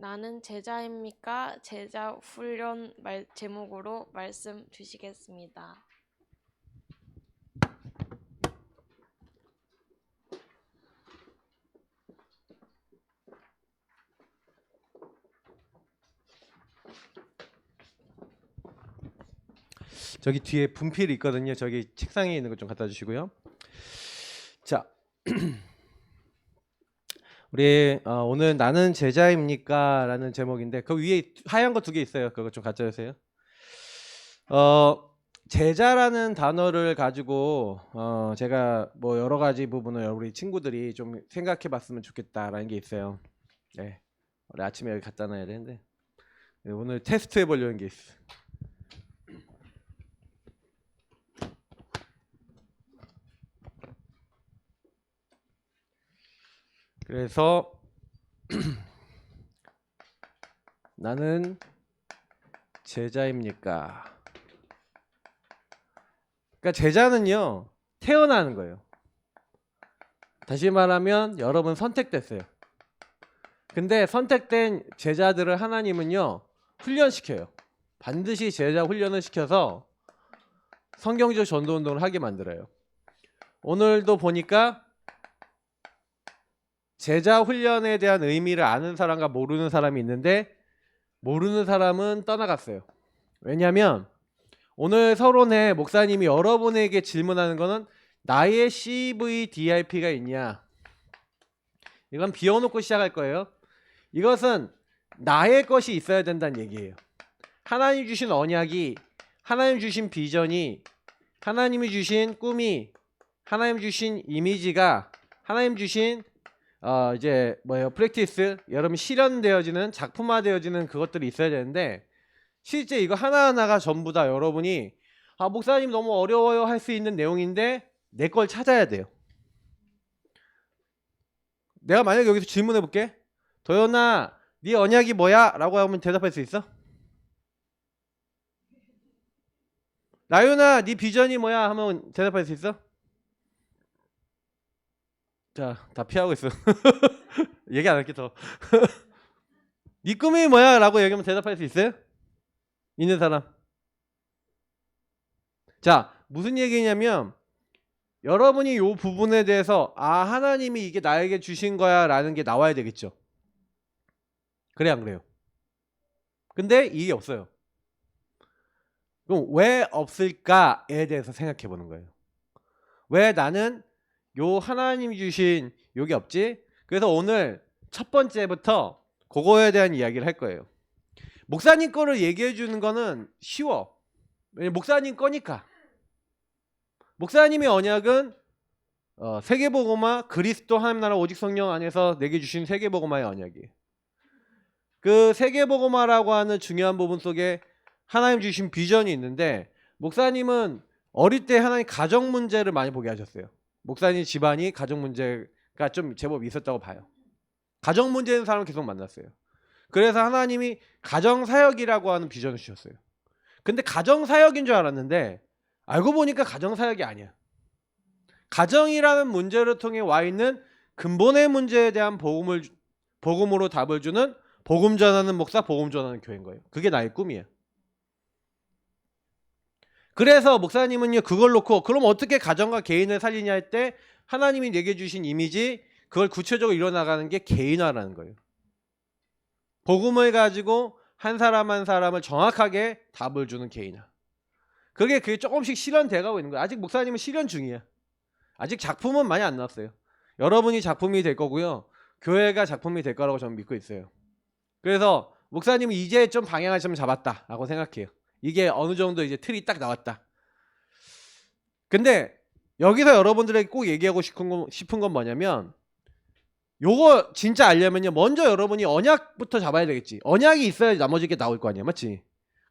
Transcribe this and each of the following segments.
나는 제자입니까? 제자 훈련 제목으로 말씀 주시겠습니다. 저기 뒤에 분필이 있거든요. 저기 책상에 있는 거 좀 갖다 주시고요. 자, 우리 오늘 나는 제자입니까? 라는 제목인데 그 위에 하얀 거 2개 있어요. 그거 좀 갖다 주세요. 제자라는 단어를 가지고 제가 뭐 여러 가지 부분을 우리 친구들이 좀 생각해 봤으면 좋겠다라는 게 있어요. 네. 우리 아침에 여기 갖다 놔야 되는데 오늘 테스트 해보려는 게 있어. 그래서 나는 제자입니까? 그러니까 제자는요 태어나는 거예요. 다시 말하면 여러분 선택됐어요. 근데 선택된 제자들을 하나님은요 훈련시켜요. 반드시 제자 훈련을 시켜서 성경적 전도운동을 하게 만들어요. 오늘도 보니까 제자 훈련에 대한 의미를 아는 사람과 모르는 사람이 있는데 모르는 사람은 떠나갔어요. 왜냐하면 오늘 서론에 목사님이 여러분에게 질문하는 거는 나의 CVDIP가 있냐? 이건 비워놓고 시작할 거예요. 이것은 나의 것이 있어야 된다는 얘기예요. 하나님 주신 언약이, 하나님 주신 비전이, 하나님이 주신 꿈이, 하나님 주신 이미지가, 하나님 주신 이제 뭐예요? 프랙티스, 여러분 실현되어지는 작품화되어지는 그것들이 있어야 되는데 실제 이거 하나하나가 전부 다 여러분이 목사님 너무 어려워요 할 수 있는 내용인데 내 걸 찾아야 돼요. 내가 만약에 여기서 질문해 볼게. 도연아, 네 언약이 뭐야? 라고 하면 대답할 수 있어? 나윤아, 네 비전이 뭐야? 하면 대답할 수 있어? 자, 다 피하고 있어. 얘기 안 할게 더. 네 꿈이 뭐야? 라고 얘기하면 대답할 수 있어요? 있는 사람. 자, 무슨 얘기냐면 여러분이 이 부분에 대해서 하나님이 이게 나에게 주신 거야 라는 게 나와야 되겠죠. 그래 안 그래요? 근데 이게 없어요. 그럼 왜 없을까에 대해서 생각해 보는 거예요. 왜 나는 요 하나님이 주신 요게 없지? 그래서 오늘 첫 번째부터 그거에 대한 이야기를 할 거예요. 목사님 거를 얘기해 주는 거는 쉬워. 왜냐면 목사님 거니까. 목사님의 언약은 세계복음화 그리스도 하나님 나라 오직 성령 안에서 내게 주신 세계복음화의 언약이에요. 그 세계복음화라고 하는 중요한 부분 속에 하나님 주신 비전이 있는데 목사님은 어릴 때 하나님 가정 문제를 많이 보게 하셨어요. 목사님 집안이 가정 문제가 좀 제법 있었다고 봐요. 가정 문제 있는 사람을 계속 만났어요. 그래서 하나님이 가정사역이라고 하는 비전을 주셨어요. 근데 가정사역인 줄 알았는데 알고 보니까 가정사역이 아니야. 가정이라는 문제를 통해 와 있는 근본의 문제에 대한 복음으로 답을 주는 복음 전하는 목사, 복음 전하는 교회인 거예요. 그게 나의 꿈이에요. 그래서 목사님은요 그걸 놓고 그럼 어떻게 가정과 개인을 살리냐 할 때 하나님이 내게 주신 이미지 그걸 구체적으로 이뤄나가는 게 개인화라는 거예요. 복음을 가지고 한 사람 한 사람을 정확하게 답을 주는 개인화. 그게 조금씩 실현돼가고 있는 거예요. 아직 목사님은 실현 중이야. 아직 작품은 많이 안 나왔어요. 여러분이 작품이 될 거고요. 교회가 작품이 될 거라고 저는 믿고 있어요. 그래서 목사님은 이제 좀 방향을 좀 잡았다라고 생각해요. 이게 어느 정도 이제 틀이 딱 나왔다. 근데 여기서 여러분들에게 꼭 얘기하고 싶은 건 뭐냐면 요거 진짜 알려면요 먼저 여러분이 언약부터 잡아야 되겠지. 언약이 있어야 나머지 게 나올 거 아니야, 맞지?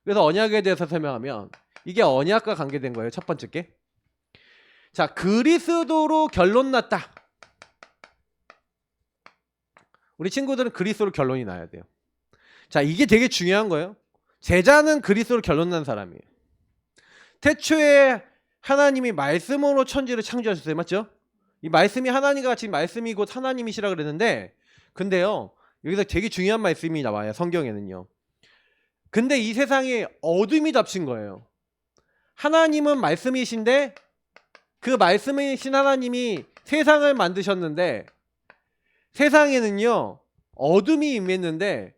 그래서 언약에 대해서 설명하면 이게 언약과 관계된 거예요. 첫 번째 게. 자, 그리스도로 결론 났다. 우리 친구들은 그리스도로 결론이 나야 돼요. 자, 이게 되게 중요한 거예요. 제자는 그리스도로 결론 난 사람이에요. 태초에 하나님이 말씀으로 천지를 창조하셨어요. 맞죠? 이 말씀이 하나님과 같이 말씀이 곧 하나님이시라 그랬는데 근데요 여기서 되게 중요한 말씀이 나와요. 성경에는요. 근데 이 세상에 어둠이 덮친 거예요. 하나님은 말씀이신데 그 말씀이신 하나님이 세상을 만드셨는데 세상에는요 어둠이 임했는데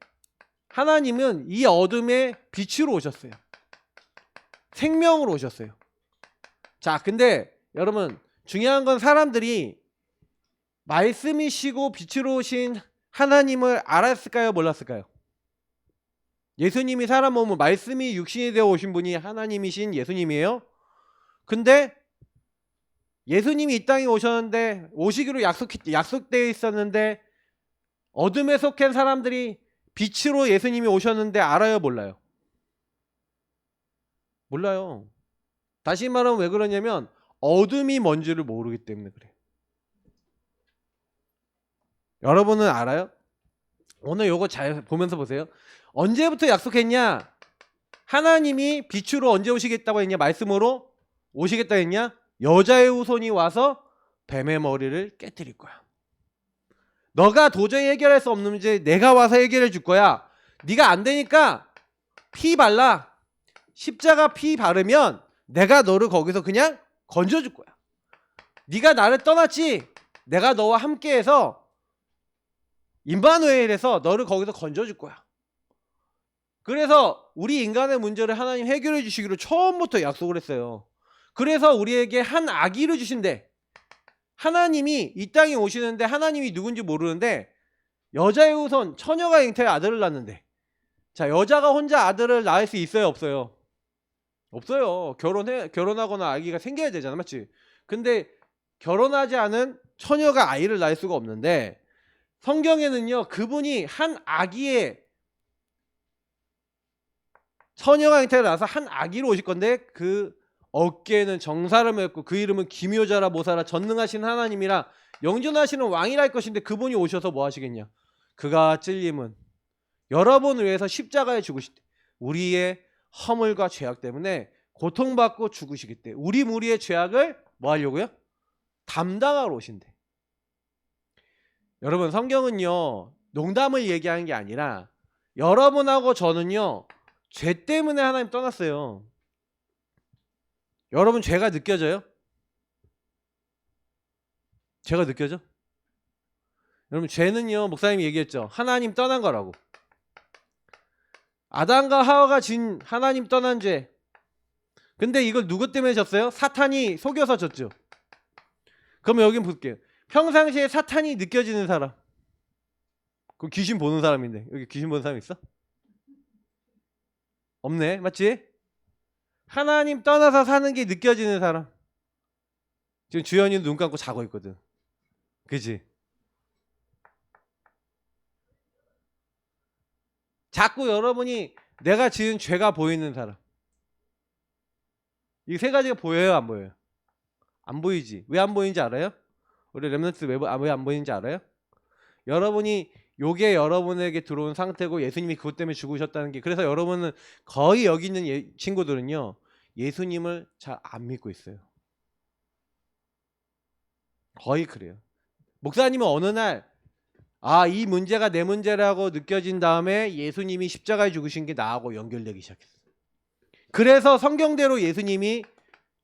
하나님은 이 어둠에 빛으로 오셨어요. 생명으로 오셨어요. 자, 근데 여러분 중요한 건 사람들이 말씀이시고 빛으로 오신 하나님을 알았을까요? 몰랐을까요? 예수님이 사람 몸은 말씀이 육신이 되어 오신 분이 하나님이신 예수님이에요. 근데 예수님이 이 땅에 오셨는데 오시기로 약속되어 있었는데 어둠에 속한 사람들이 빛으로 예수님이 오셨는데 알아요? 몰라요? 몰라요. 다시 말하면 왜 그러냐면 어둠이 뭔지를 모르기 때문에 그래요. 여러분은 알아요? 오늘 요거 잘 보면서 보세요. 언제부터 약속했냐? 하나님이 빛으로 언제 오시겠다고 했냐? 말씀으로 오시겠다 했냐? 여자의 후손이 와서 뱀의 머리를 깨뜨릴 거야. 너가 도저히 해결할 수 없는 문제 내가 와서 해결해 줄 거야. 네가 안 되니까 피 발라. 십자가 피 바르면 내가 너를 거기서 그냥 건져줄 거야. 네가 나를 떠났지? 내가 너와 함께해서 임마누엘에서 너를 거기서 건져줄 거야. 그래서 우리 인간의 문제를 하나님 해결해 주시기로 처음부터 약속을 했어요. 그래서 우리에게 한 아기를 주신대. 하나님이 이 땅에 오시는데 하나님이 누군지 모르는데 여자의 후손 처녀가 잉태해 아들을 낳는데 자, 여자가 혼자 아들을 낳을 수 있어요? 없어요? 없어요. 결혼하거나 아기가 생겨야 되잖아. 맞지? 근데 결혼하지 않은 처녀가 아이를 낳을 수가 없는데 성경에는요 그분이 한 아기의 처녀가 잉태를 낳아서 한 아기로 오실 건데 그 어깨에는 정사를 맺고 그 이름은 기묘자라 모사라 전능하신 하나님이라 영존하시는 왕이라 할 것인데 그분이 오셔서 뭐 하시겠냐? 그가 찔림은 여러분을 위해서 십자가에 죽으실 때 우리의 허물과 죄악 때문에 고통받고 죽으시기 때문에 우리 무리의 죄악을 뭐 하려고요? 담당하러 오신대. 여러분 성경은요 농담을 얘기하는 게 아니라 여러분하고 저는요 죄 때문에 하나님 떠났어요. 여러분 죄가 느껴져요? 죄가 느껴져? 여러분 죄는요 목사님이 얘기했죠. 하나님 떠난 거라고. 아담과 하와가 진 하나님 떠난 죄. 근데 이걸 누구 때문에 졌어요? 사탄이 속여서 졌죠. 그럼 여기 볼게요. 평상시에 사탄이 느껴지는 사람. 그 귀신 보는 사람인데 여기 귀신 보는 사람 있어? 없네. 맞지? 하나님 떠나서 사는 게 느껴지는 사람. 지금 주연이는 눈 감고 자고 있거든. 그지? 자꾸 여러분이 내가 지은 죄가 보이는 사람. 이 세 가지가 보여요? 안 보여요? 안 보이지? 왜 안 보이는지 알아요? 우리 렘넌트 왜 안 보이는지 알아요? 여러분이 요게 여러분에게 들어온 상태고 예수님이 그것 때문에 죽으셨다는 게 그래서 여러분은 거의 여기 있는 친구들은요 예수님을 잘 안 믿고 있어요. 거의 그래요. 목사님은 어느 날 이 문제가 내 문제라고 느껴진 다음에 예수님이 십자가에 죽으신 게 나하고 연결되기 시작했어요. 그래서 성경대로 예수님이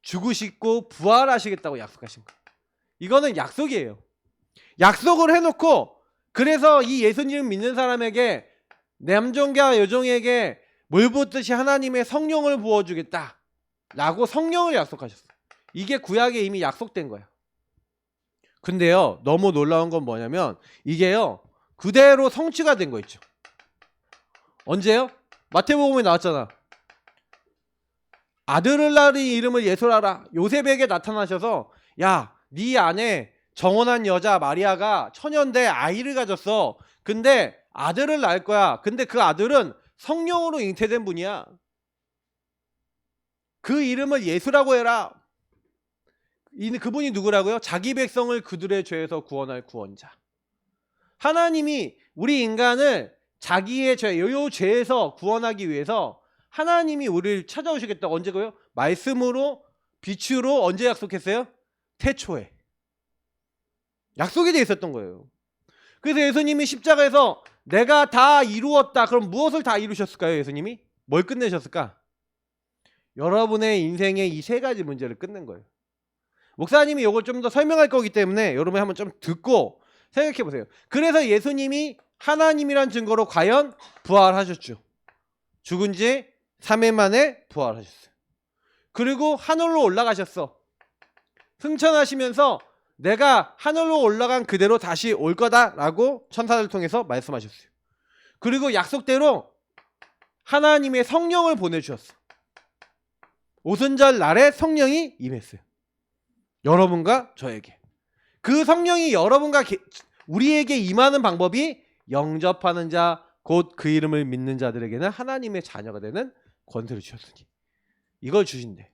죽으시고 부활하시겠다고 약속하신 거예요. 이거는 약속이에요. 약속을 해놓고 그래서 이 예수님을 믿는 사람에게 남종과 여종에게 물 붓듯이 하나님의 성령을 부어주겠다 라고 성령을 약속하셨어요. 이게 구약에 이미 약속된 거야. 근데요 너무 놀라운 건 뭐냐면 이게요 그대로 성취가 된 거 있죠. 언제요? 마태복음에 나왔잖아. 아들을 낳으니 이름을 예수라라. 요셉에게 나타나셔서 야, 네 안에 정혼한 여자 마리아가 처녀인데 아이를 가졌어. 근데 아들을 낳을 거야. 근데 그 아들은 성령으로 잉태된 분이야. 그 이름을 예수라고 해라. 그분이 누구라고요? 자기 백성을 그들의 죄에서 구원할 구원자. 하나님이 우리 인간을 자기의 죄, 요 죄에서 구원하기 위해서 하나님이 우리를 찾아오시겠다. 언제고요? 말씀으로 빛으로 언제 약속했어요? 태초에. 약속이 돼 있었던 거예요. 그래서 예수님이 십자가에서 내가 다 이루었다. 그럼 무엇을 다 이루셨을까요? 예수님이 뭘 끝내셨을까? 여러분의 인생의 이 세 가지 문제를 끝낸 거예요. 목사님이 이걸 좀 더 설명할 거기 때문에 여러분이 한번 좀 듣고 생각해 보세요. 그래서 예수님이 하나님이란 증거로 과연 부활하셨죠. 죽은 지 3일 만에 부활하셨어요. 그리고 하늘로 올라가셨어. 승천하시면서 내가 하늘로 올라간 그대로 다시 올 거다라고 천사를 통해서 말씀하셨어요. 그리고 약속대로 하나님의 성령을 보내주셨어. 오순절 날에 성령이 임했어요. 여러분과 저에게. 그 성령이 여러분과 우리에게 임하는 방법이 영접하는 자, 곧 그 이름을 믿는 자들에게는 하나님의 자녀가 되는 권세를 주셨으니 이걸 주신대.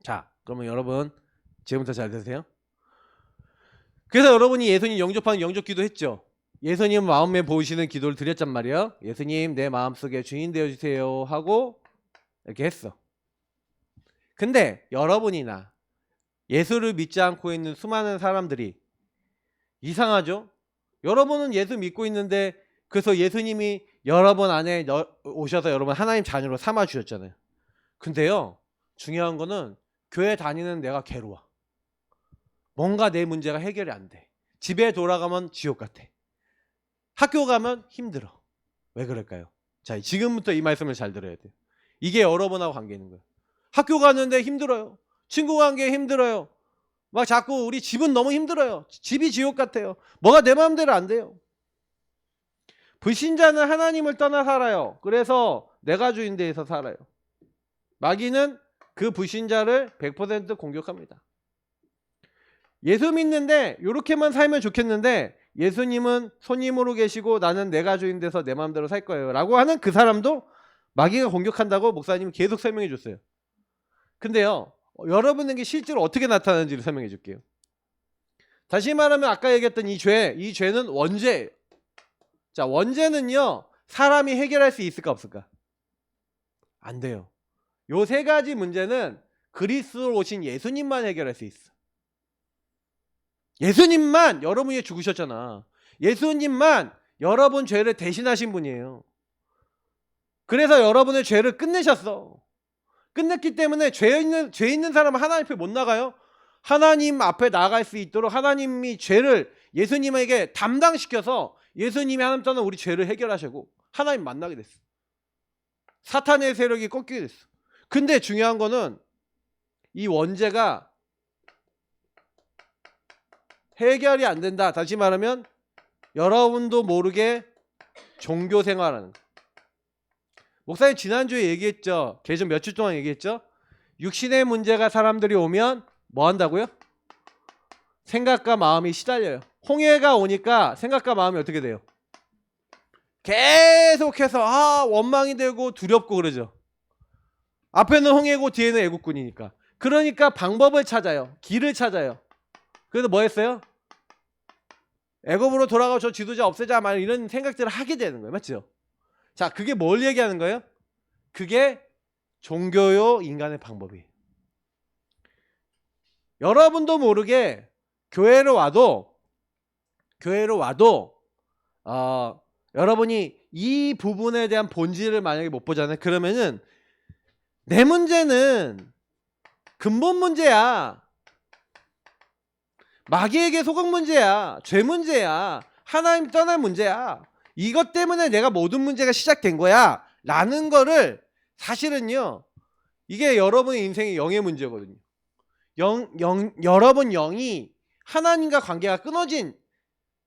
자, 그러면 여러분 지금부터 잘 들으세요. 그래서 여러분이 예수님 영접하는 영접기도 했죠. 예수님 마음에 보이시는 기도를 드렸단 말이에요. 예수님 내 마음속에 주인 되어주세요 하고 이렇게 했어. 근데 여러분이나 예수를 믿지 않고 있는 수많은 사람들이 이상하죠? 여러분은 예수 믿고 있는데 그래서 예수님이 여러분 안에 오셔서 여러분 하나님 자녀로 삼아 주셨잖아요. 근데요, 중요한 거는 교회 다니는 내가 괴로워. 뭔가 내 문제가 해결이 안 돼. 집에 돌아가면 지옥 같아. 학교 가면 힘들어. 왜 그럴까요? 자, 지금부터 이 말씀을 잘 들어야 돼요. 이게 여러분하고 관계 있는 거예요. 학교 가는데 힘들어요. 친구 관계 힘들어요. 막 자꾸 우리 집은 너무 힘들어요. 집이 지옥 같아요. 뭐가 내 마음대로 안 돼요. 불신자는 하나님을 떠나 살아요. 그래서 내가 주인 데에서 살아요. 마귀는 그 불신자를 100% 공격합니다. 예수 믿는데 이렇게만 살면 좋겠는데 예수님은 손님으로 계시고 나는 내가 주인 돼서 내 마음대로 살 거예요 라고 하는 그 사람도 마귀가 공격한다고 목사님이 계속 설명해 줬어요. 근데요, 여러분에게 실제로 어떻게 나타나는지를 설명해 줄게요. 다시 말하면 아까 얘기했던 이 죄는 원죄예요. 자, 원죄는요, 사람이 해결할 수 있을까 없을까? 안 돼요. 요 세 가지 문제는 그리스도로 오신 예수님만 해결할 수 있어. 예수님만 여러분 위해 죽으셨잖아. 예수님만 여러분 죄를 대신하신 분이에요. 그래서 여러분의 죄를 끝내셨어. 끝냈기 때문에 죄 있는 사람은 하나님 앞에 못 나가요. 하나님 앞에 나갈 수 있도록 하나님이 죄를 예수님에게 담당시켜서 예수님이 하나님 떠난 우리 죄를 해결하시고 하나님 만나게 됐어. 사탄의 세력이 꺾이게 됐어. 근데 중요한 거는 이 원죄가 해결이 안 된다. 다시 말하면 여러분도 모르게 종교 생활하는 거. 목사님 지난주에 얘기했죠. 개전 몇 주 동안 얘기했죠. 육신의 문제가 사람들이 오면 뭐 한다고요? 생각과 마음이 시달려요. 홍해가 오니까 생각과 마음이 어떻게 돼요? 계속해서 원망이 되고 두렵고 그러죠. 앞에는 홍해고 뒤에는 애국군이니까. 그러니까 방법을 찾아요. 길을 찾아요. 그래서 뭐 했어요? 애굽으로 돌아가고 저 지도자 없애자 말 이런 생각들을 하게 되는 거예요. 맞죠? 자, 그게 뭘 얘기하는 거예요? 그게 종교요 인간의 방법이에요. 여러분도 모르게 교회로 와도 여러분이 이 부분에 대한 본질을 만약에 못 보잖아요. 그러면은 내 문제는 근본 문제야. 마귀에게 속은 문제야. 죄 문제야. 하나님 떠날 문제야. 이것 때문에 내가 모든 문제가 시작된 거야 라는 거를 사실은요, 이게 여러분의 인생의 영의 문제거든요. 여러분 영이 하나님과 관계가 끊어진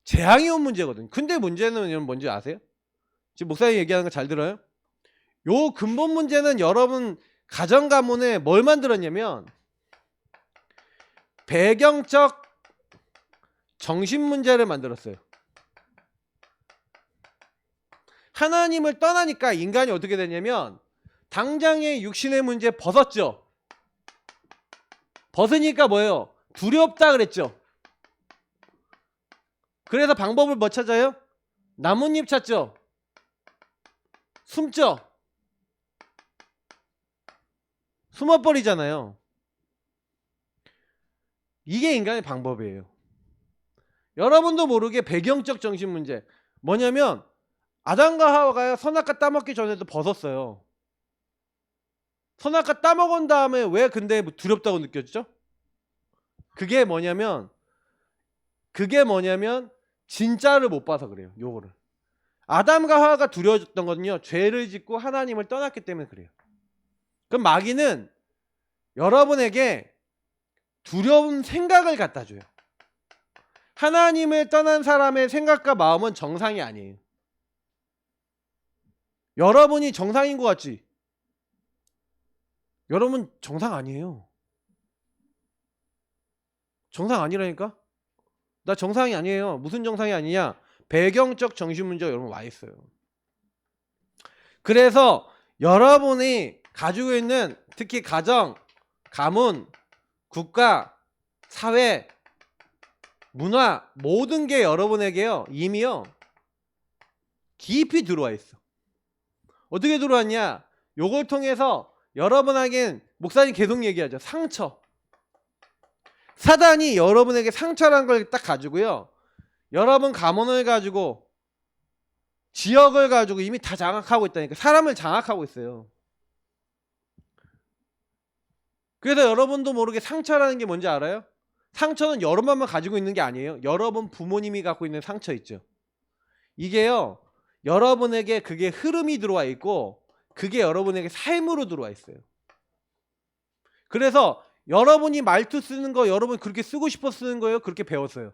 재앙이 온 문제거든요. 근데 문제는 뭔지 아세요? 지금 목사님 얘기하는 거 잘 들어요? 요 근본 문제는 여러분 가정 가문에 뭘 만들었냐면 배경적 정신 문제를 만들었어요. 하나님을 떠나니까 인간이 어떻게 되냐면 당장의 육신의 문제 벗었죠. 벗으니까 뭐예요? 두렵다 그랬죠. 그래서 방법을 뭐 찾아요? 나뭇잎 찾죠. 숨죠. 숨어버리잖아요. 이게 인간의 방법이에요. 여러분도 모르게 배경적 정신 문제, 뭐냐면 아담과 하와가 선악과 따먹기 전에도 벗었어요. 선악과 따먹은 다음에 왜 근데 두렵다고 느꼈죠? 그게 뭐냐면 진짜를 못 봐서 그래요. 요거를. 아담과 하와가 두려워졌던 거는요. 죄를 짓고 하나님을 떠났기 때문에 그래요. 그럼 마귀는 여러분에게 두려운 생각을 갖다 줘요. 하나님을 떠난 사람의 생각과 마음은 정상이 아니에요. 여러분이 정상인 것 같지? 여러분 정상 아니에요. 정상 아니라니까? 나 정상이 아니에요. 무슨 정상이 아니냐? 배경적 정신문제가 여러분 와 있어요. 그래서 여러분이 가지고 있는 특히 가정, 가문, 국가, 사회, 문화 모든 게 여러분에게요 이미요 깊이 들어와 있어. 어떻게 들어왔냐? 요걸 통해서 여러분에겐 목사님 계속 얘기하죠. 상처. 사단이 여러분에게 상처라는 걸 딱 가지고요. 여러분 가문을 가지고 지역을 가지고 이미 다 장악하고 있다니까. 사람을 장악하고 있어요. 그래서 여러분도 모르게 상처라는 게 뭔지 알아요? 상처는 여러분만 가지고 있는 게 아니에요. 여러분 부모님이 갖고 있는 상처 있죠. 이게요. 여러분에게 그게 흐름이 들어와 있고 그게 여러분에게 삶으로 들어와 있어요. 그래서 여러분이 말투 쓰는 거 여러분 그렇게 쓰고 싶어 쓰는 거예요? 그렇게 배웠어요?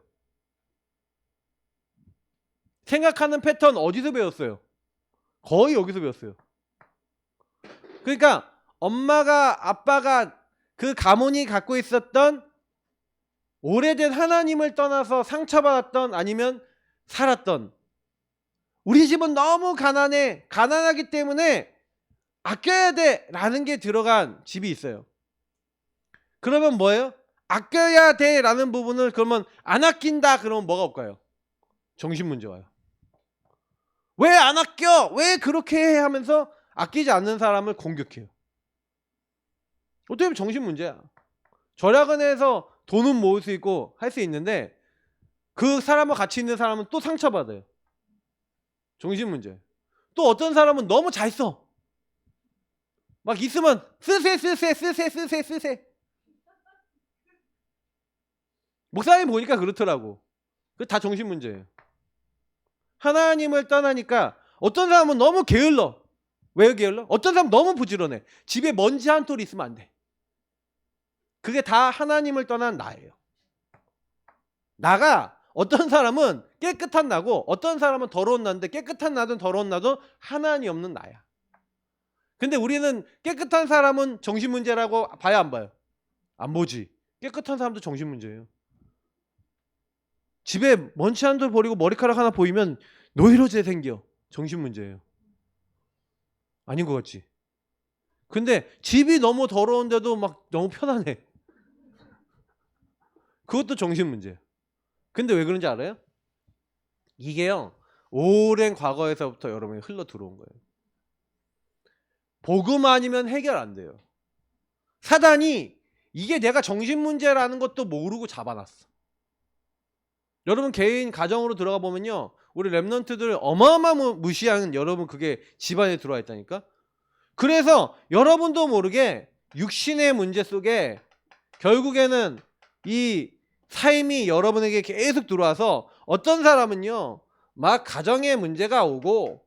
생각하는 패턴 어디서 배웠어요? 거의 여기서 배웠어요. 그러니까 엄마가 아빠가 그 가문이 갖고 있었던 오래된 하나님을 떠나서 상처받았던 아니면 살았던 우리 집은 너무 가난해. 가난하기 때문에 아껴야 돼 라는 게 들어간 집이 있어요. 그러면 뭐예요? 아껴야 돼 라는 부분을 그러면 안 아낀다 그러면 뭐가 올까요? 정신문제 와요. 왜 안 아껴? 왜 그렇게 해? 하면서 아끼지 않는 사람을 공격해요. 어떻게 보면 정신문제야. 절약은해서 돈은 모을 수 있고 할 수 있는데 그 사람과 같이 있는 사람은 또 상처받아요. 정신문제. 또 어떤 사람은 너무 잘 써. 막 있으면 쓰세. 목사님 보니까 그렇더라고. 그 다 정신문제예요. 하나님을 떠나니까 어떤 사람은 너무 게을러. 왜 게을러? 어떤 사람은 너무 부지런해. 집에 먼지 한 톨 있으면 안 돼. 그게 다 하나님을 떠난 나예요. 나가 어떤 사람은 깨끗한 나고 어떤 사람은 더러운 나인데 깨끗한 나든 더러운 나든 하나님 없는 나야. 근데 우리는 깨끗한 사람은 정신문제라고 봐야 안 봐요? 안 보지. 깨끗한 사람도 정신문제예요. 집에 먼지 한 돌 버리고 머리카락 하나 보이면 노이로제 생겨. 정신문제예요. 아닌 것 같지? 근데 집이 너무 더러운데도 막 너무 편안해. 그것도 정신문제예요. 근데 왜 그런지 알아요? 이게요. 오랜 과거에서부터 여러분이 흘러 들어온 거예요. 복음 아니면 해결 안 돼요. 사단이 이게 내가 정신문제라는 것도 모르고 잡아놨어. 여러분 개인 가정으로 들어가 보면요. 우리 랩런트들 어마어마무시한 여러분 그게 집안에 들어와 있다니까. 그래서 여러분도 모르게 육신의 문제 속에 결국에는 이 삶이 여러분에게 계속 들어와서 어떤 사람은요. 막 가정의 문제가 오고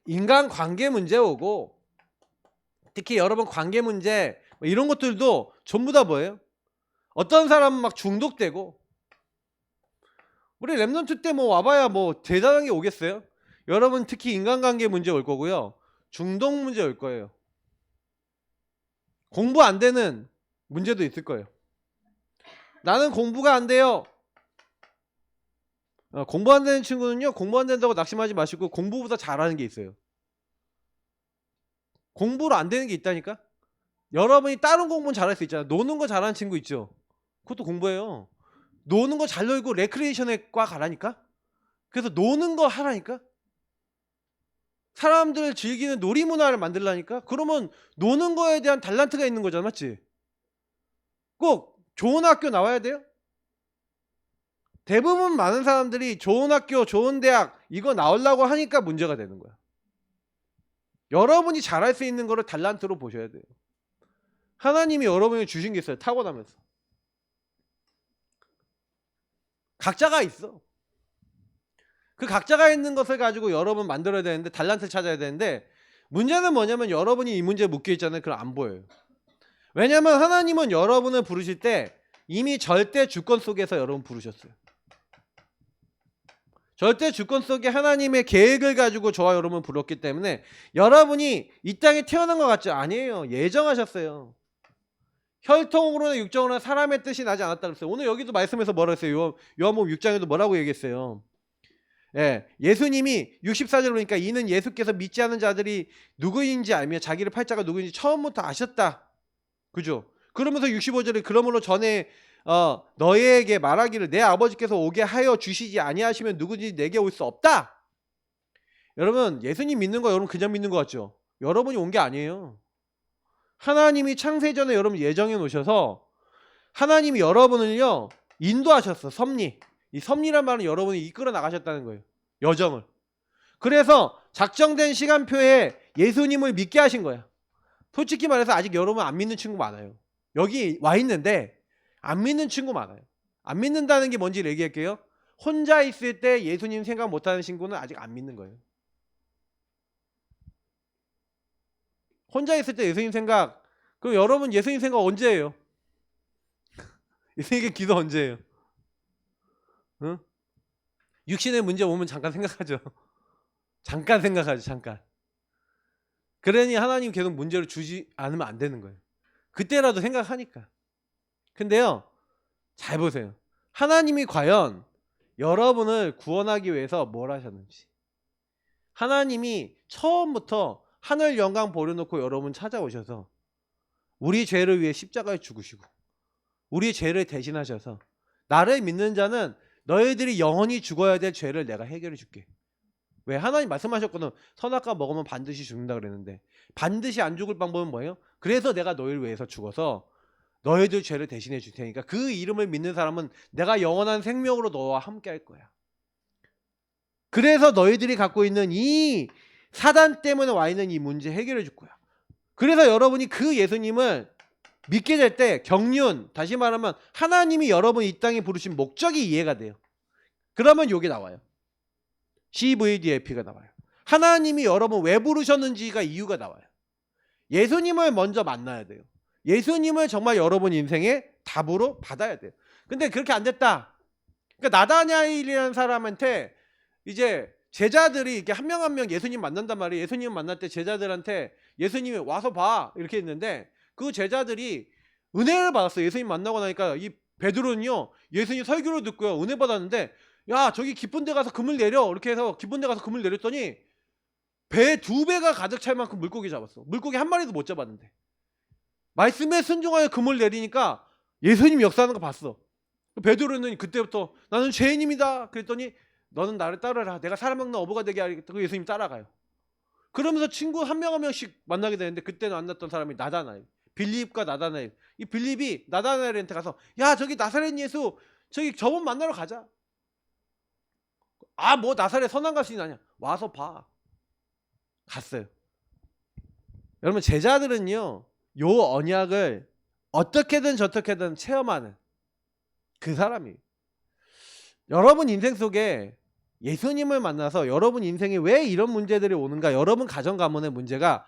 인간관계 문제 오고 특히 여러분 관계 문제 이런 것들도 전부 다 뭐예요? 어떤 사람은 막 중독되고 우리 랩런트 때 뭐 와봐야 뭐 대단한 게 오겠어요? 여러분 특히 인간관계 문제 올 거고요. 중독 문제 올 거예요. 공부 안 되는 문제도 있을 거예요. 나는 공부가 안 돼요. 공부 안 되는 친구는요. 공부 안 된다고 낙심하지 마시고 공부보다 잘하는 게 있어요. 공부로 안 되는 게 있다니까? 여러분이 다른 공부는 잘할 수 있잖아요. 노는 거 잘하는 친구 있죠? 그것도 공부예요. 노는 거 잘 놀고 레크리에이션과 가라니까? 그래서 노는 거 하라니까? 사람들 즐기는 놀이 문화를 만들라니까? 그러면 노는 거에 대한 달란트가 있는 거잖아, 맞지? 꼭 좋은 학교 나와야 돼요? 대부분 많은 사람들이 좋은 학교, 좋은 대학 이거 나오려고 하니까 문제가 되는 거야. 여러분이 잘할 수 있는 거를 달란트로 보셔야 돼요. 하나님이 여러분에게 주신 게 있어요. 타고나면서. 각자가 있어. 그 각자가 있는 것을 가지고 여러분 만들어야 되는데 달란트를 찾아야 되는데 문제는 뭐냐면 여러분이 이 문제에 묶여 있잖아요. 그럼 안 보여요. 왜냐면 하나님은 여러분을 부르실 때 이미 절대 주권 속에서 여러분 부르셨어요. 절대 주권 속에 하나님의 계획을 가지고 저와 여러분 불렀기 때문에 여러분이 이 땅에 태어난 것 같죠? 아니에요. 예정하셨어요. 혈통으로나 육정으로나 사람의 뜻이 나지 않았다 그랬어요. 오늘 여기도 말씀에서 뭐라 했어요? 요한복음 6장에도 뭐라고 얘기했어요? 예수님이 64절 보니까 이는 예수께서 믿지 않은 자들이 누구인지 알며 자기를 팔자가 누구인지 처음부터 아셨다. 그죠? 그러면서 65절에 그러므로 전에 너희에게 말하기를 내 아버지께서 오게 하여 주시지 아니하시면 누구든지 내게 올 수 없다. 여러분 예수님 믿는 거 여러분 그냥 믿는 거 같죠? 여러분이 온 게 아니에요. 하나님이 창세전에 여러분 예정해 놓으셔서 하나님이 여러분을요 인도하셨어. 섭리. 이 섭리란 말은 여러분이 이끌어 나가셨다는 거예요. 여정을. 그래서 작정된 시간표에 예수님을 믿게 하신 거야. 솔직히 말해서 아직 여러분 안 믿는 친구 많아요. 여기 와 있는데 안 믿는 친구 많아요. 안 믿는다는 게 뭔지 얘기할게요. 혼자 있을 때 예수님 생각 못하는 친구는 아직 안 믿는 거예요. 혼자 있을 때 예수님 생각, 그럼 여러분 예수님 생각 언제 해요? 예수님께 기도 언제 해요? 응? 육신의 문제 오면 잠깐 생각하죠. 잠깐 생각하죠. 잠깐. 그러니 하나님 계속 문제를 주지 않으면 안 되는 거예요. 그때라도 생각하니까. 근데요. 잘 보세요. 하나님이 과연 여러분을 구원하기 위해서 뭘 하셨는지. 하나님이 처음부터 하늘 영광 버려놓고 여러분 찾아오셔서 우리 죄를 위해 십자가에 죽으시고 우리 죄를 대신하셔서 나를 믿는 자는 너희들이 영원히 죽어야 될 죄를 내가 해결해 줄게. 왜? 하나님 말씀하셨거든. 선악과 먹으면 반드시 죽는다 그랬는데 반드시 안 죽을 방법은 뭐예요? 그래서 내가 너희를 위해서 죽어서 너희들 죄를 대신해 줄 테니까 그 이름을 믿는 사람은 내가 영원한 생명으로 너와 함께 할 거야. 그래서 너희들이 갖고 있는 이 사단 때문에 와 있는 이 문제 해결해 줄 거야. 그래서 여러분이 그 예수님을 믿게 될 때 경륜, 다시 말하면 하나님이 여러분 이 땅에 부르신 목적이 이해가 돼요. 그러면 여기 나와요. CVDF가 나와요. 하나님이 여러분 왜 부르셨는지가 이유가 나와요. 예수님을 먼저 만나야 돼요. 예수님을 정말 여러분 인생의 답으로 받아야 돼요. 근데 그렇게 안 됐다. 그러니까 나다냐일이라는 사람한테 이제 제자들이 이렇게 한 명 한 명 예수님 만난단 말이에요. 예수님 만날 때 제자들한테 예수님이 와서 봐 이렇게 했는데 그 제자들이 은혜를 받았어요. 예수님 만나고 나니까 이 베드로는요 예수님 설교를 듣고요 은혜 받았는데 야 저기 깊은 데 가서 그물 내려 이렇게 해서 깊은 데 가서 그물 내렸더니 배 2배가 가득 찰 만큼 물고기 잡았어. 물고기 한 마리도 못 잡았는데 말씀에 순종하여 그물 내리니까 예수님 역사하는 거 봤어. 베드로는 그때부터 나는 죄인입니다 그랬더니 너는 나를 따르라. 내가 사람 먹는 어부가 되게 하겠다. 그 예수님 따라가요. 그러면서 친구 한 명 한 명씩 만나게 되는데 그때는 만났던 사람이 나다나엘, 빌립과 나다나엘. 이 빌립이 나다나엘한테 가서 야 저기 나사렛 예수 저기 저분 만나러 가자. 아 뭐 나사렛 선한 값이 나냐. 와서 봐. 갔어요. 여러분 제자들은요 요 언약을 어떻게든 저떻게든 체험하는 그 사람이에요. 여러분 인생 속에 예수님을 만나서 여러분 인생에 왜 이런 문제들이 오는가. 여러분 가정 가문의 문제가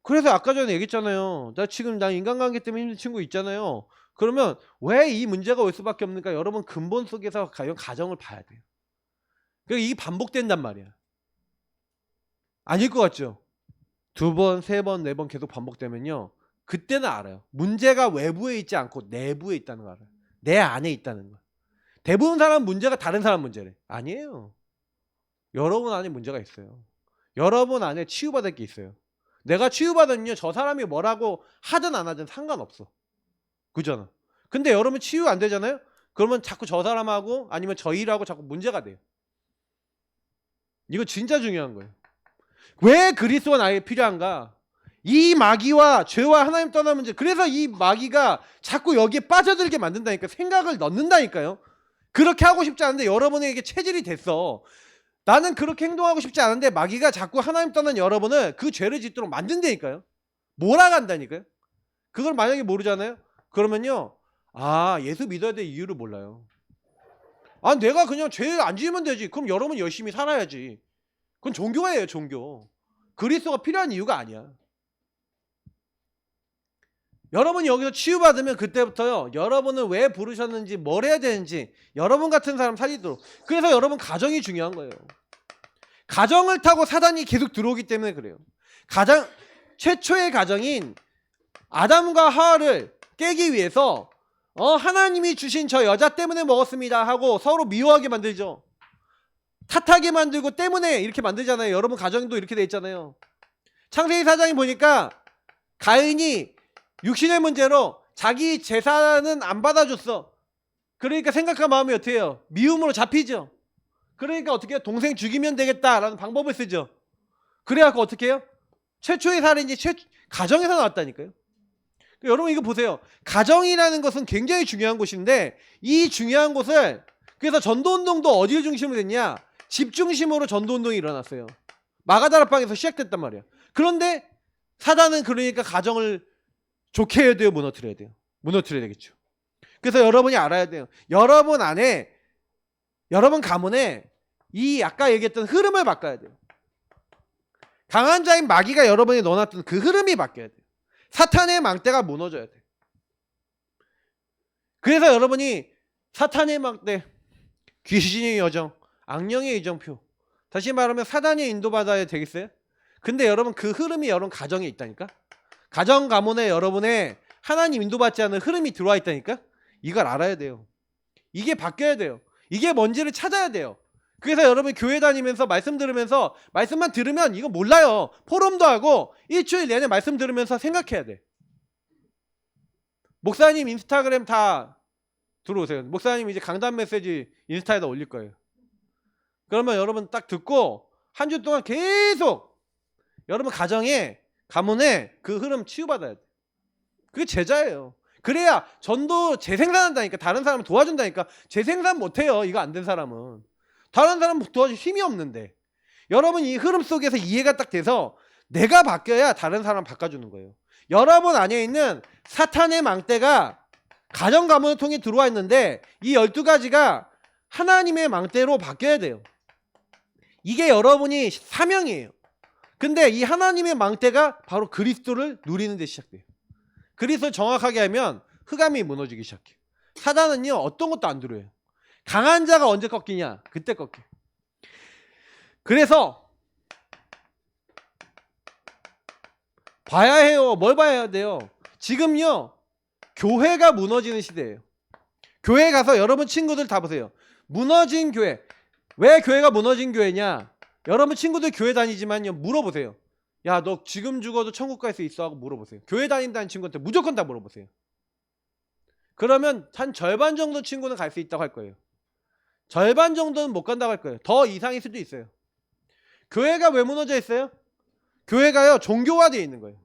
그래서 아까 전에 얘기했잖아요. 나 인간관계 때문에 힘든 친구 있잖아요. 그러면 왜 이 문제가 올 수밖에 없는가. 여러분 근본 속에서 가정을 봐야 돼요. 그리고 이게 반복된단 말이야. 아닐 것 같죠? 2번, 3번, 4번 계속 반복되면요 그때는 알아요. 문제가 외부에 있지 않고 내부에 있다는 거 알아요. 내 안에 있다는 거. 대부분 사람 문제가 다른 사람 문제래. 아니에요. 여러분 안에 문제가 있어요. 여러분 안에 치유받을 게 있어요. 내가 치유받으면요 저 사람이 뭐라고 하든 안 하든 상관없어. 그잖아. 근데 여러분 치유 안 되잖아요. 그러면 자꾸 저 사람하고 아니면 저 일하고 자꾸 문제가 돼요. 이거 진짜 중요한 거예요. 왜 그리스도가 나에게 필요한가? 이 마귀와 죄와 하나님 떠난 문제. 그래서 이 마귀가 자꾸 여기에 빠져들게 만든다니까. 생각을 넣는다니까요. 그렇게 하고 싶지 않은데 여러분에게 체질이 됐어. 나는 그렇게 행동하고 싶지 않은데 마귀가 자꾸 하나님 떠난 여러분을 그 죄를 짓도록 만든다니까요. 몰아간다니까요. 그걸 만약에 모르잖아요. 그러면요. 아, 예수 믿어야 될 이유를 몰라요. 아, 내가 그냥 죄 안 지으면 되지. 그럼 여러분 열심히 살아야지. 그건 종교예요, 종교. 그리스도가 필요한 이유가 아니야. 여러분이 여기서 치유받으면 그때부터요. 여러분을 왜 부르셨는지 뭘 해야 되는지 여러분 같은 사람 살리도록. 그래서 여러분 가정이 중요한 거예요. 가정을 타고 사단이 계속 들어오기 때문에 그래요. 가장 최초의 가정인 아담과 하와를 깨기 위해서 하나님이 주신 저 여자 때문에 먹었습니다 하고 서로 미워하게 만들죠. 탓하게 만들고 때문에 이렇게 만들잖아요. 여러분 가정도 이렇게 돼 있잖아요. 창세기 4장에 보니까 가인이 육신의 문제로 자기 재산은 안 받아줬어. 그러니까 생각한 마음이 어떻게 해요? 미움으로 잡히죠. 그러니까 어떻게 해요? 동생 죽이면 되겠다라는 방법을 쓰죠. 그래갖고 어떻게 해요? 최초의 살인이 가정에서 나왔다니까요. 여러분 이거 보세요. 가정이라는 것은 굉장히 중요한 곳인데 이 중요한 곳을 그래서 전도운동도 어디를 중심으로 됐냐? 집 중심으로 전도운동이 일어났어요. 마가다락방에서 시작됐단 말이야. 그런데 사단은 그러니까 가정을 좋게 해야 돼요? 무너뜨려야 돼요? 무너뜨려야 되겠죠. 그래서 여러분이 알아야 돼요. 여러분 안에 여러분 가문에 이 아까 얘기했던 흐름을 바꿔야 돼요. 강한 자인 마귀가 여러분이 넣어놨던 그 흐름이 바뀌어야 돼요. 사탄의 망대가 무너져야 돼요. 그래서 여러분이 사탄의 망대, 귀신의 여정, 악령의 이정표, 다시 말하면 사단의 인도받아야 되겠어요? 근데 여러분 그 흐름이 여러분 가정에 있다니까? 가정 가문에 여러분의 하나님 인도받지 않는 흐름이 들어와 있다니까? 이걸 알아야 돼요. 이게 바뀌어야 돼요. 이게 뭔지를 찾아야 돼요. 그래서 여러분 교회 다니면서 말씀 들으면서 말씀만 들으면 이거 몰라요. 포럼도 하고 일주일 내내 말씀 들으면서 생각해야 돼. 목사님 인스타그램 다 들어오세요. 목사님 이제 강단 메시지 인스타에다 올릴 거예요. 그러면 여러분 딱 듣고 한 주 동안 계속 여러분 가정에 가문에 그 흐름 치유받아야 돼. 그게 제자예요. 그래야 전도 재생산한다니까. 다른 사람 도와준다니까. 재생산 못해요. 이거 안 된 사람은. 다른 사람 도와줄 힘이 없는데. 여러분 이 흐름 속에서 이해가 딱 돼서 내가 바뀌어야 다른 사람 바꿔주는 거예요. 여러분 안에 있는 사탄의 망대가 가정 가문을 통해 들어와 있는데 이 12가지가 하나님의 망대로 바뀌어야 돼요. 이게 여러분이 사명이에요. 근데 이 하나님의 망대가 바로 그리스도를 누리는 데 시작돼요. 그리스도를 정확하게 하면 흑암이 무너지기 시작해요. 사단은요 어떤 것도 안 들어요. 강한 자가 언제 꺾이냐? 그때 꺾여요. 그래서 봐야 해요. 뭘 봐야 돼요? 지금요 교회가 무너지는 시대예요. 교회 가서 여러분 친구들 다 보세요. 무너진 교회. 왜 교회가 무너진 교회냐? 여러분 친구들 교회 다니지만요 물어보세요. 야, 너 지금 죽어도 천국 갈 수 있어? 하고 물어보세요. 교회 다닌다는 친구한테 무조건 다 물어보세요. 그러면 한 절반 정도 친구는 갈 수 있다고 할 거예요. 절반 정도는 못 간다고 할 거예요. 더 이상일 수도 있어요. 교회가 왜 무너져 있어요? 교회가요 종교화되어 있는 거예요.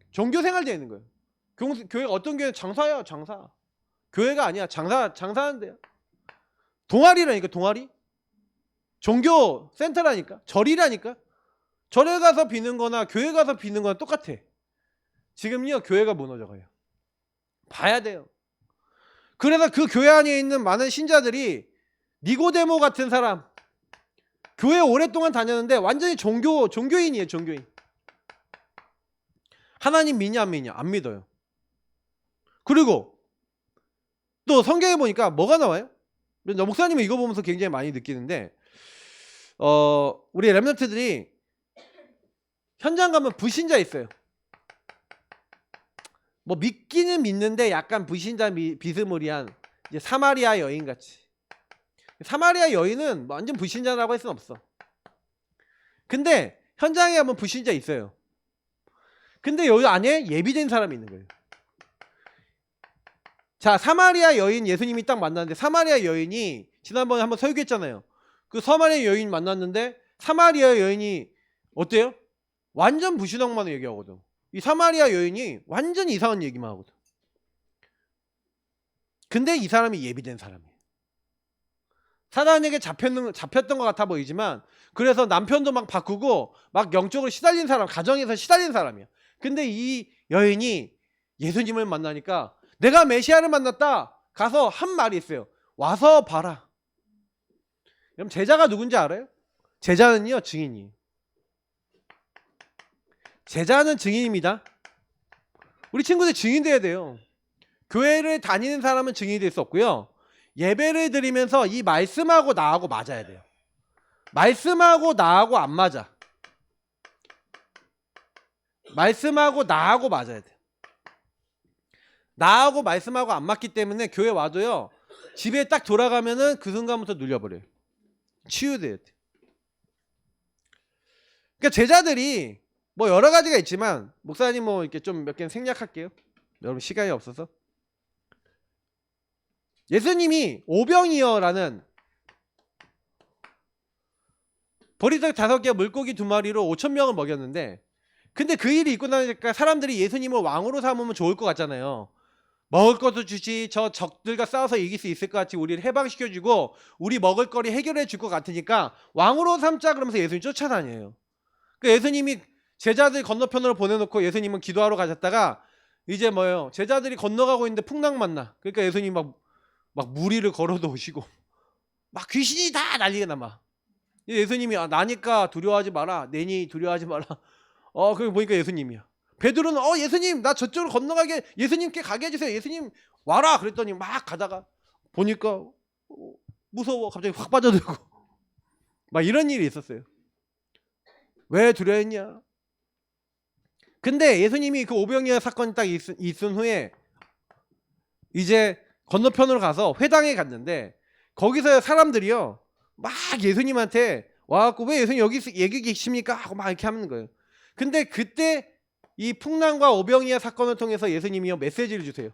종교 생활되어 있는 거예요. 교회가 어떤 교회는 장사예요. 장사. 교회가 아니야. 장사하는데요. 동아리라니까. 동아리. 종교 센터라니까. 절이라니까. 절에 가서 비는 거나 교회 가서 비는 거나 똑같아. 지금요 교회가 무너져가요. 봐야 돼요. 그래서 그 교회 안에 있는 많은 신자들이 니고데모 같은 사람, 교회 오랫동안 다녔는데 완전히 종교인이에요. 종교인. 하나님 믿냐 안 믿냐? 안 믿어요. 그리고 또 성경에 보니까 뭐가 나와요? 목사님은 이거 보면서 굉장히 많이 느끼는데 우리 랩런트들이 현장 가면 불신자 있어요. 뭐 믿기는 믿는데 약간 불신자 비스무리한 이제 사마리아 여인 같이. 사마리아 여인은 완전 불신자라고 할 수는 없어. 근데 현장에 가면 불신자 있어요. 근데 여기 안에 예비된 사람이 있는 거예요. 자, 사마리아 여인 예수님이 딱 만났는데 사마리아 여인이 지난번에 한번 설교했잖아요. 그 사마리아 여인 만났는데 사마리아 여인이 어때요? 완전 불신앙만 얘기하거든. 이 사마리아 여인이 완전 이상한 얘기만 하거든. 근데 이 사람이 예비된 사람이에요. 사단에게 잡혔던 것 같아 보이지만 그래서 남편도 막 바꾸고 막 영적으로 시달린 사람, 가정에서 시달린 사람이야. 근데 이 여인이 예수님을 만나니까 내가 메시아를 만났다. 가서 한 말이 있어요. 와서 봐라. 그럼 제자가 누군지 알아요? 제자는요, 증인이에요. 제자는 증인입니다. 우리 친구들 증인 돼야 돼요. 교회를 다니는 사람은 증인이 될 수 없고요. 예배를 드리면서 이 말씀하고 나하고 맞아야 돼요. 말씀하고 나하고 안 맞아. 말씀하고 나하고 맞아야 돼요. 나하고 말씀하고 안 맞기 때문에 교회 와도요. 집에 딱 돌아가면은 그 순간부터 눌려버려요. 치유돼야 돼. 그러니까 제자들이 뭐 여러 가지가 있지만 목사님 뭐 이렇게 좀 몇 개는 생략할게요. 여러분 시간이 없어서. 예수님이 오병이어라는 보리떡 5개 물고기 2마리로 5,000명을 먹였는데 근데 그 일이 있고 나니까 사람들이 예수님을 왕으로 삼으면 좋을 것 같잖아요. 먹을 것도 주지 저 적들과 싸워서 이길 수 있을 것 같이 우리를 해방시켜주고 우리 먹을 거리 해결해 줄 것 같으니까 왕으로 삼자 그러면서 예수님 쫓아다녀요. 그러니까 예수님이 제자들 건너편으로 보내놓고 예수님은 기도하러 가셨다가 이제 뭐예요. 제자들이 건너가고 있는데 풍랑 만나. 그러니까 예수님 막 무리를 걸어 놓으시고 막 귀신이다 난리가 나마. 예수님이 나니까 두려워하지 마라. 내니 두려워하지 마라. 그거 보니까 예수님이야. 베드로는 예수님 나 저쪽으로 건너가게 예수님께 가게 해주세요. 예수님 와라 그랬더니 막 가다가 보니까 무서워 갑자기 확 빠져들고 막 이런 일이 있었어요. 왜 두려워했냐? 근데 예수님이 그 오병이어 사건이 딱 있은 후에 이제 건너편으로 가서 회당에 갔는데 거기서 사람들이요 막 예수님한테 와갖고 왜 예수님 여기 계십니까? 하고 막 이렇게 하는 거예요. 근데 그때 이 풍랑과 오병이어 사건을 통해서 예수님이요 메시지를 주세요.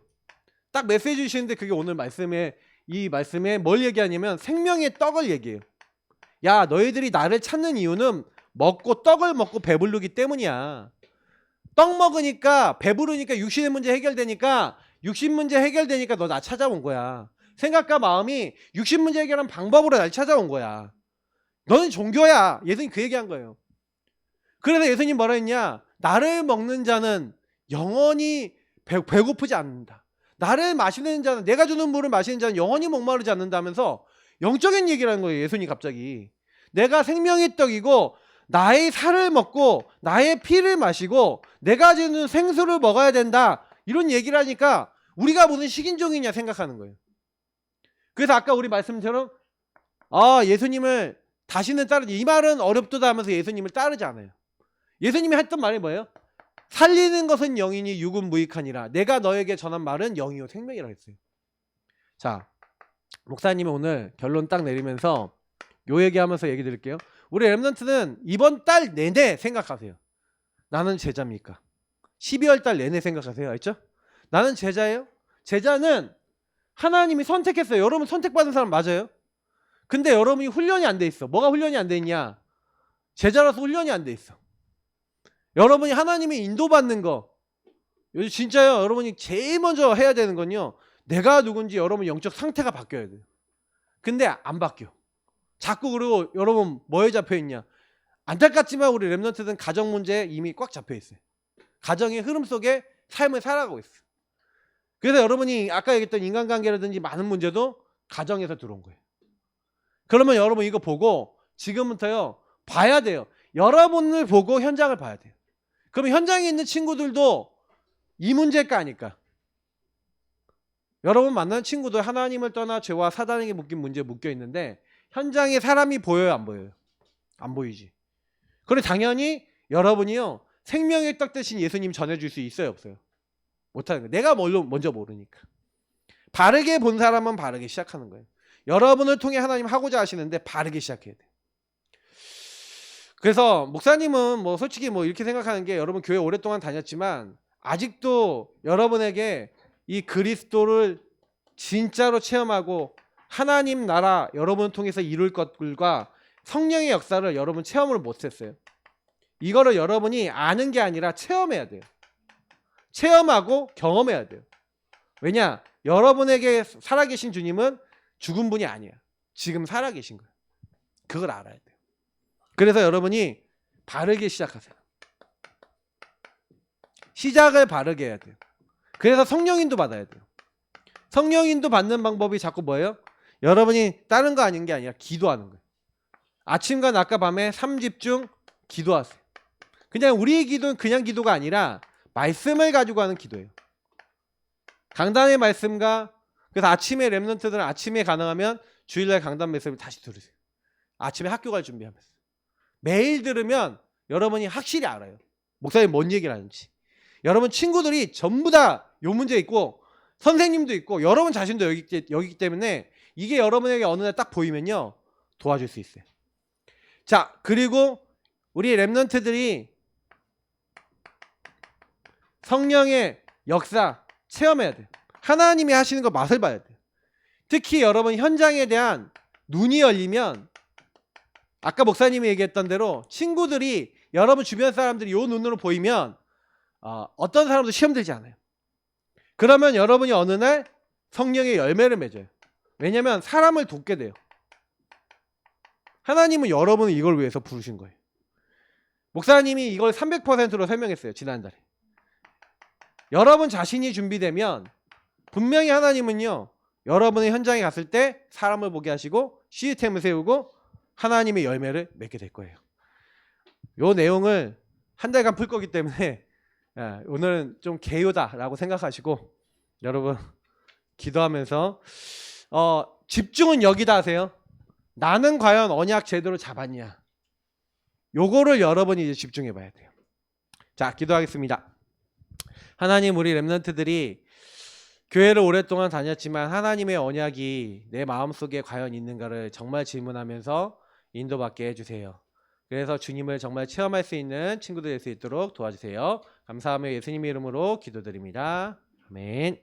딱 메시지 주시는데 그게 오늘 이 말씀에 뭘 얘기하냐면 생명의 떡을 얘기해요. 야 너희들이 나를 찾는 이유는 떡을 먹고 배부르기 때문이야. 떡 먹으니까 배부르니까 육신의 문제 해결되니까 육신 문제 해결되니까 너 나 찾아온 거야. 생각과 마음이 육신 문제 해결하는 방법으로 날 찾아온 거야. 너는 종교야. 예수님 그 얘기한 거예요. 그래서 예수님 뭐라 했냐? 나를 먹는 자는 영원히 배고프지 않는다. 나를 마시는 자는 내가 주는 물을 마시는 자는 영원히 목마르지 않는다면서 영적인 얘기를 하는 거예요. 예수님 갑자기. 내가 생명의 떡이고 나의 살을 먹고 나의 피를 마시고 내가 주는 생수를 먹어야 된다. 이런 얘기를 하니까 우리가 무슨 식인종이냐 생각하는 거예요. 그래서 아까 우리 말씀처럼 예수님을 다시는 따르지 이 말은 어렵도다 하면서 예수님을 따르지 않아요. 예수님이 했던 말이 뭐예요? 살리는 것은 영이니 육은 무익하니라. 내가 너에게 전한 말은 영이요 생명이라 했어요. 자, 목사님이 오늘 결론 딱 내리면서 요 얘기하면서 얘기 드릴게요. 우리 렘넌트는 이번 달 내내 생각하세요. 나는 제자입니까? 12월 달 내내 생각하세요. 알죠? 나는 제자예요? 제자는 하나님이 선택했어요. 여러분 선택받은 사람 맞아요? 근데 여러분이 훈련이 안 돼 있어. 뭐가 훈련이 안 돼 있냐? 제자라서 훈련이 안 돼 있어. 여러분이 하나님이 인도받는 거 요즘 진짜요. 여러분이 제일 먼저 해야 되는 건요. 내가 누군지 여러분 영적 상태가 바뀌어야 돼요. 근데 안 바뀌어. 자꾸 그리고 여러분 뭐에 잡혀있냐. 안타깝지만 우리 렘넌트들은 가정 문제에 이미 꽉 잡혀있어요. 가정의 흐름 속에 삶을 살아가고 있어요. 그래서 여러분이 아까 얘기했던 인간관계라든지 많은 문제도 가정에서 들어온 거예요. 그러면 여러분 이거 보고 지금부터요 봐야 돼요. 여러분을 보고 현장을 봐야 돼요. 그러면 현장에 있는 친구들도 이 문제가 아닐까. 여러분 만나는 친구들 하나님을 떠나 죄와 사단에게 묶인 문제에 묶여 있는데 현장에 사람이 보여요 안 보여요? 안 보이지. 그래 당연히 여러분이요 생명의 떡 대신 예수님 전해줄 수 있어요 없어요? 못하는 거예요. 내가 먼저 모르니까. 바르게 본 사람은 바르게 시작하는 거예요. 여러분을 통해 하나님 하고자 하시는데 바르게 시작해야 돼요. 그래서 목사님은 뭐 솔직히 뭐 이렇게 생각하는 게 여러분 교회 오랫동안 다녔지만 아직도 여러분에게 이 그리스도를 진짜로 체험하고 하나님 나라 여러분을 통해서 이룰 것들과 성령의 역사를 여러분 체험을 못했어요. 이거를 여러분이 아는 게 아니라 체험해야 돼요. 체험하고 경험해야 돼요. 왜냐? 여러분에게 살아계신 주님은 죽은 분이 아니야. 지금 살아계신 거예요. 그걸 알아야 돼요. 그래서 여러분이 바르게 시작하세요. 시작을 바르게 해야 돼요. 그래서 성령인도 받아야 돼요. 성령인도 받는 방법이 자꾸 뭐예요? 여러분이 다른 거 아닌 게 아니라 기도하는 거예요. 아침과 낮과 밤에 3집중 기도하세요. 그냥 우리의 기도는 그냥 기도가 아니라 말씀을 가지고 하는 기도예요. 강단의 말씀과 그래서 아침에 렘넌트들은 아침에 가능하면 주일날 강단 말씀을 다시 들으세요. 아침에 학교 갈 준비하면서 매일 들으면 여러분이 확실히 알아요. 목사님 뭔 얘기를 하는지. 여러분 친구들이 전부 다 요 문제 있고 선생님도 있고 여러분 자신도 여기 있기 때문에 이게 여러분에게 어느 날 딱 보이면요 도와줄 수 있어요. 자, 그리고 우리 렘넌트들이 성령의 역사 체험해야 돼요. 하나님이 하시는 거 맛을 봐야 돼요. 특히 여러분 현장에 대한 눈이 열리면 아까 목사님이 얘기했던 대로 친구들이 여러분 주변 사람들이 요 눈으로 보이면 어떤 사람도 시험 들지 않아요. 그러면 여러분이 어느 날 성령의 열매를 맺어요. 왜냐하면 사람을 돕게 돼요. 하나님은 여러분을 이걸 위해서 부르신 거예요. 목사님이 이걸 300%로 설명했어요. 지난달에. 여러분 자신이 준비되면 분명히 하나님은요 여러분의 현장에 갔을 때 사람을 보게 하시고 시스템을 세우고 하나님의 열매를 맺게 될 거예요. 요 내용을 한 달간 풀 거기 때문에 오늘은 좀 개요다라고 생각하시고 여러분 기도하면서 집중은 여기다 하세요. 나는 과연 언약 제대로 잡았냐? 요거를 여러분이 이제 집중해 봐야 돼요. 자, 기도하겠습니다. 하나님, 우리 렘넌트들이 교회를 오랫동안 다녔지만 하나님의 언약이 내 마음속에 과연 있는가를 정말 질문하면서 인도받게 해주세요. 그래서 주님을 정말 체험할 수 있는 친구들 될 수 있도록 도와주세요. 감사하며 예수님의 이름으로 기도드립니다. 아멘.